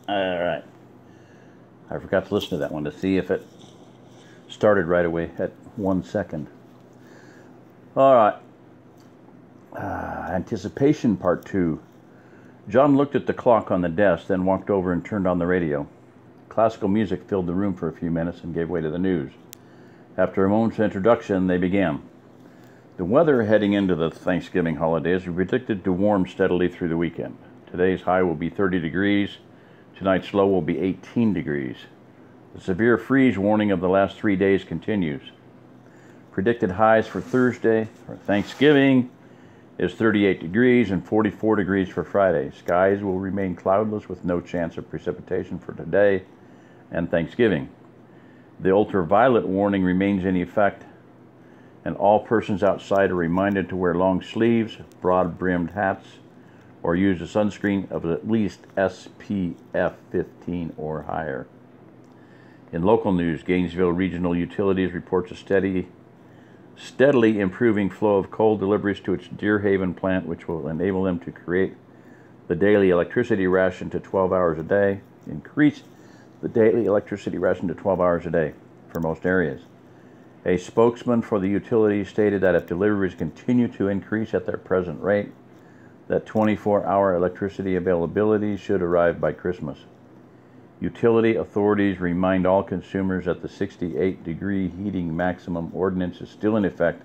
All right. I forgot to listen to that one to see if it started right away at 1 second. All right. Anticipation Part 2. John looked at the clock on the desk, then walked over and turned on the radio. Classical music filled the room for a few minutes and gave way to the news. After a moment's introduction, they began. The weather heading into the Thanksgiving holidays is predicted to warm steadily through the weekend. Today's high will be 30 degrees. Tonight's low will be 18 degrees. The severe freeze warning of the last 3 days continues. Predicted highs for Thursday, or Thanksgiving, is 38 degrees and 44 degrees for Friday. Skies will remain cloudless with no chance of precipitation for today and Thanksgiving. The ultraviolet warning remains in effect, and all persons outside are reminded to wear long sleeves, broad-brimmed hats, or use a sunscreen of at least SPF 15 or higher. In local news, Gainesville Regional Utilities reports a steadily improving flow of coal deliveries to its Deer Haven plant, which will enable them to create the daily electricity ration to 12 hours a day, increase the daily electricity ration to 12 hours a day for most areas. A spokesman for the utility stated that if deliveries continue to increase at their present rate, that 24-hour electricity availability should arrive by Christmas. Utility authorities remind all consumers that the 68-degree heating maximum ordinance is still in effect,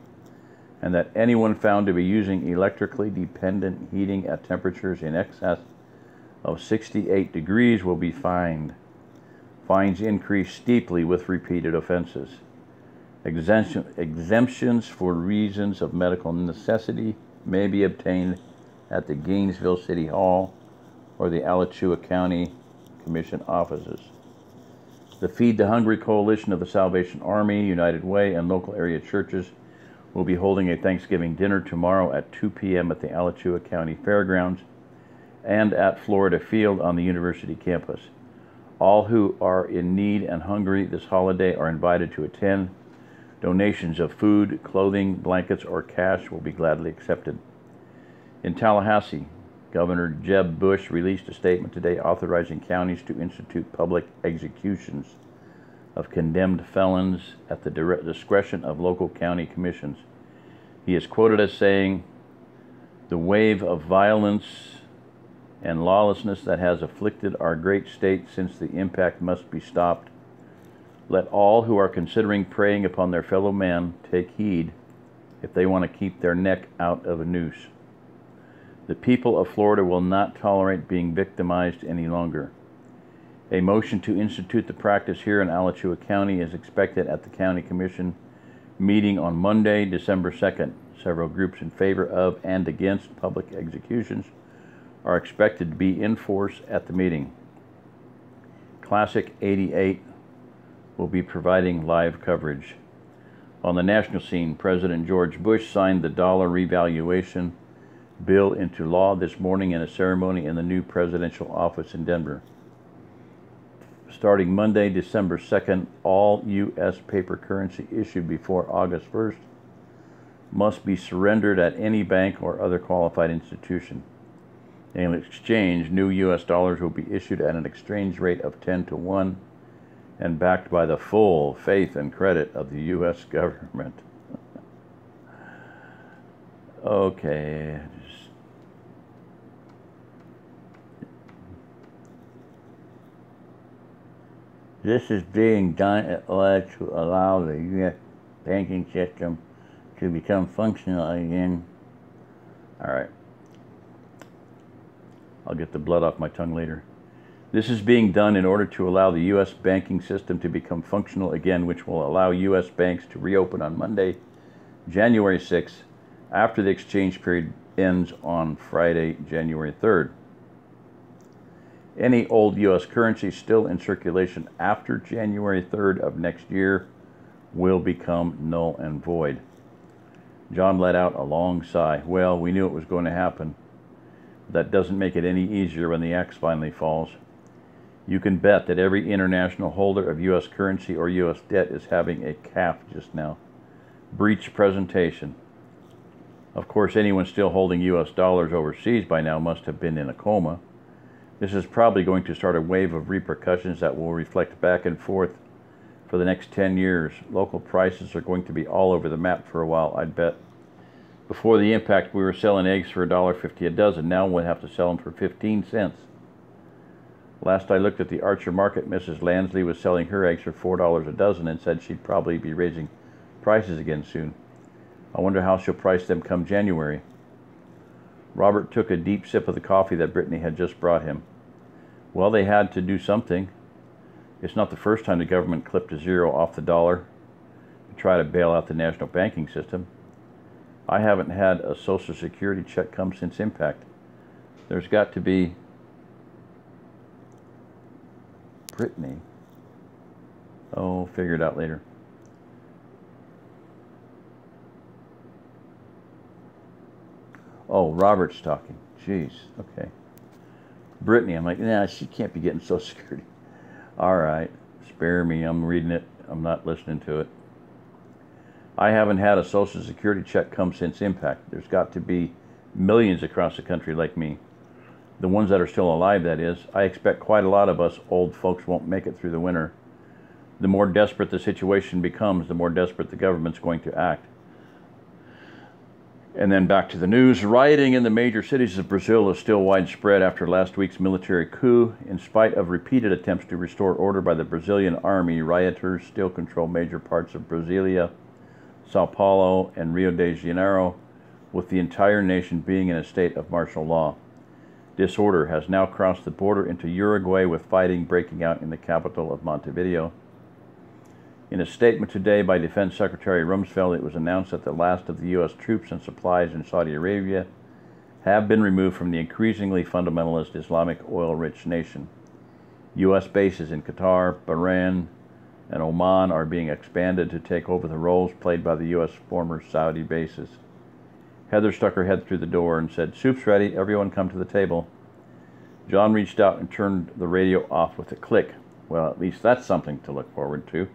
and that anyone found to be using electrically dependent heating at temperatures in excess of 68 degrees will be fined. Fines increase steeply with repeated offenses. Exemptions for reasons of medical necessity may be obtained at the Gainesville City Hall or the Alachua County Commission offices. The Feed the Hungry Coalition of the Salvation Army, United Way, and local area churches will be holding a Thanksgiving dinner tomorrow at 2 p.m. at the Alachua County Fairgrounds and at Florida Field on the university campus. All who are in need and hungry this holiday are invited to attend. Donations of food, clothing, blankets, or cash will be gladly accepted. In Tallahassee, Governor Jeb Bush released a statement today authorizing counties to institute public executions of condemned felons at the discretion of local county commissions. He is quoted as saying, "The wave of violence and lawlessness that has afflicted our great state since the impact must be stopped. Let all who are considering preying upon their fellow man take heed if they want to keep their neck out of a noose. The people of Florida will not tolerate being victimized any longer. A motion to institute the practice here in Alachua County is expected at the County Commission meeting on Monday, December 2nd. Several groups in favor of and against public executions are expected to be in force at the meeting. Classic 88 will be providing live coverage. On the national scene, President George Bush signed the dollar revaluation bill into law this morning in a ceremony in the new presidential office in Denver. Starting Monday, December 2nd, all U.S. paper currency issued before August 1st must be surrendered at any bank or other qualified institution. In exchange, new U.S. dollars will be issued at an exchange rate of 10 to 1 and backed by the full faith and credit of the U.S. government." Okay. This is being done in order to allow the U.S. banking system to become functional again. All right. I'll get the blood off my tongue later. This is being done in order to allow the U.S. banking system to become functional again, which will allow U.S. banks to reopen on Monday, January 6th, after the exchange period ends on Friday, January 3rd. Any old U.S. currency still in circulation after January 3rd of next year will become null and void. John let out a long sigh. Well, we knew it was going to happen. That doesn't make it any easier when the axe finally falls. You can bet that every international holder of U.S. currency or U.S. debt is having a calf just now. Breach presentation. Of course, anyone still holding U.S. dollars overseas by now must have been in a coma. This is probably going to start a wave of repercussions that will reflect back and forth for the next 10 years. Local prices are going to be all over the map for a while, I'd bet. Before the impact, we were selling eggs for $1.50 a dozen. Now we'll have to sell them for 15 cents. Last I looked at the Archer Market, Mrs. Lansley was selling her eggs for $4 a dozen and said she'd probably be raising prices again soon. I wonder how she'll price them come January. Robert took a deep sip of the coffee that Brittany had just brought him. Well, they had to do something. It's not the first time the government clipped a zero off the dollar to try to bail out the national banking system. I haven't had a Social Security check come since impact. There's got to be... Brittany. Oh, figure it out later. Oh, Robert's talking. Jeez, okay. Brittany, I'm like, nah, she can't be getting Social Security. All right, spare me. I'm reading it. I'm not listening to it. I haven't had a Social Security check come since impact. There's got to be millions across the country like me. The ones that are still alive, that is. I expect quite a lot of us old folks won't make it through the winter. The more desperate the situation becomes, the more desperate the government's going to act. And then back to the news. Rioting in the major cities of Brazil is still widespread after last week's military coup. In spite of repeated attempts to restore order by the Brazilian army, rioters still control major parts of Brasilia, Sao Paulo, and Rio de Janeiro, with the entire nation being in a state of martial law. Disorder has now crossed the border into Uruguay, with fighting breaking out in the capital of Montevideo. In a statement today by Defense Secretary Rumsfeld, it was announced that the last of the U.S. troops and supplies in Saudi Arabia have been removed from the increasingly fundamentalist Islamic oil-rich nation. U.S. bases in Qatar, Bahrain, and Oman are being expanded to take over the roles played by the U.S. former Saudi bases. Heather stuck her head through the door and said, "Soup's ready, everyone come to the table." John reached out and turned the radio off with a click. Well, at least that's something to look forward to.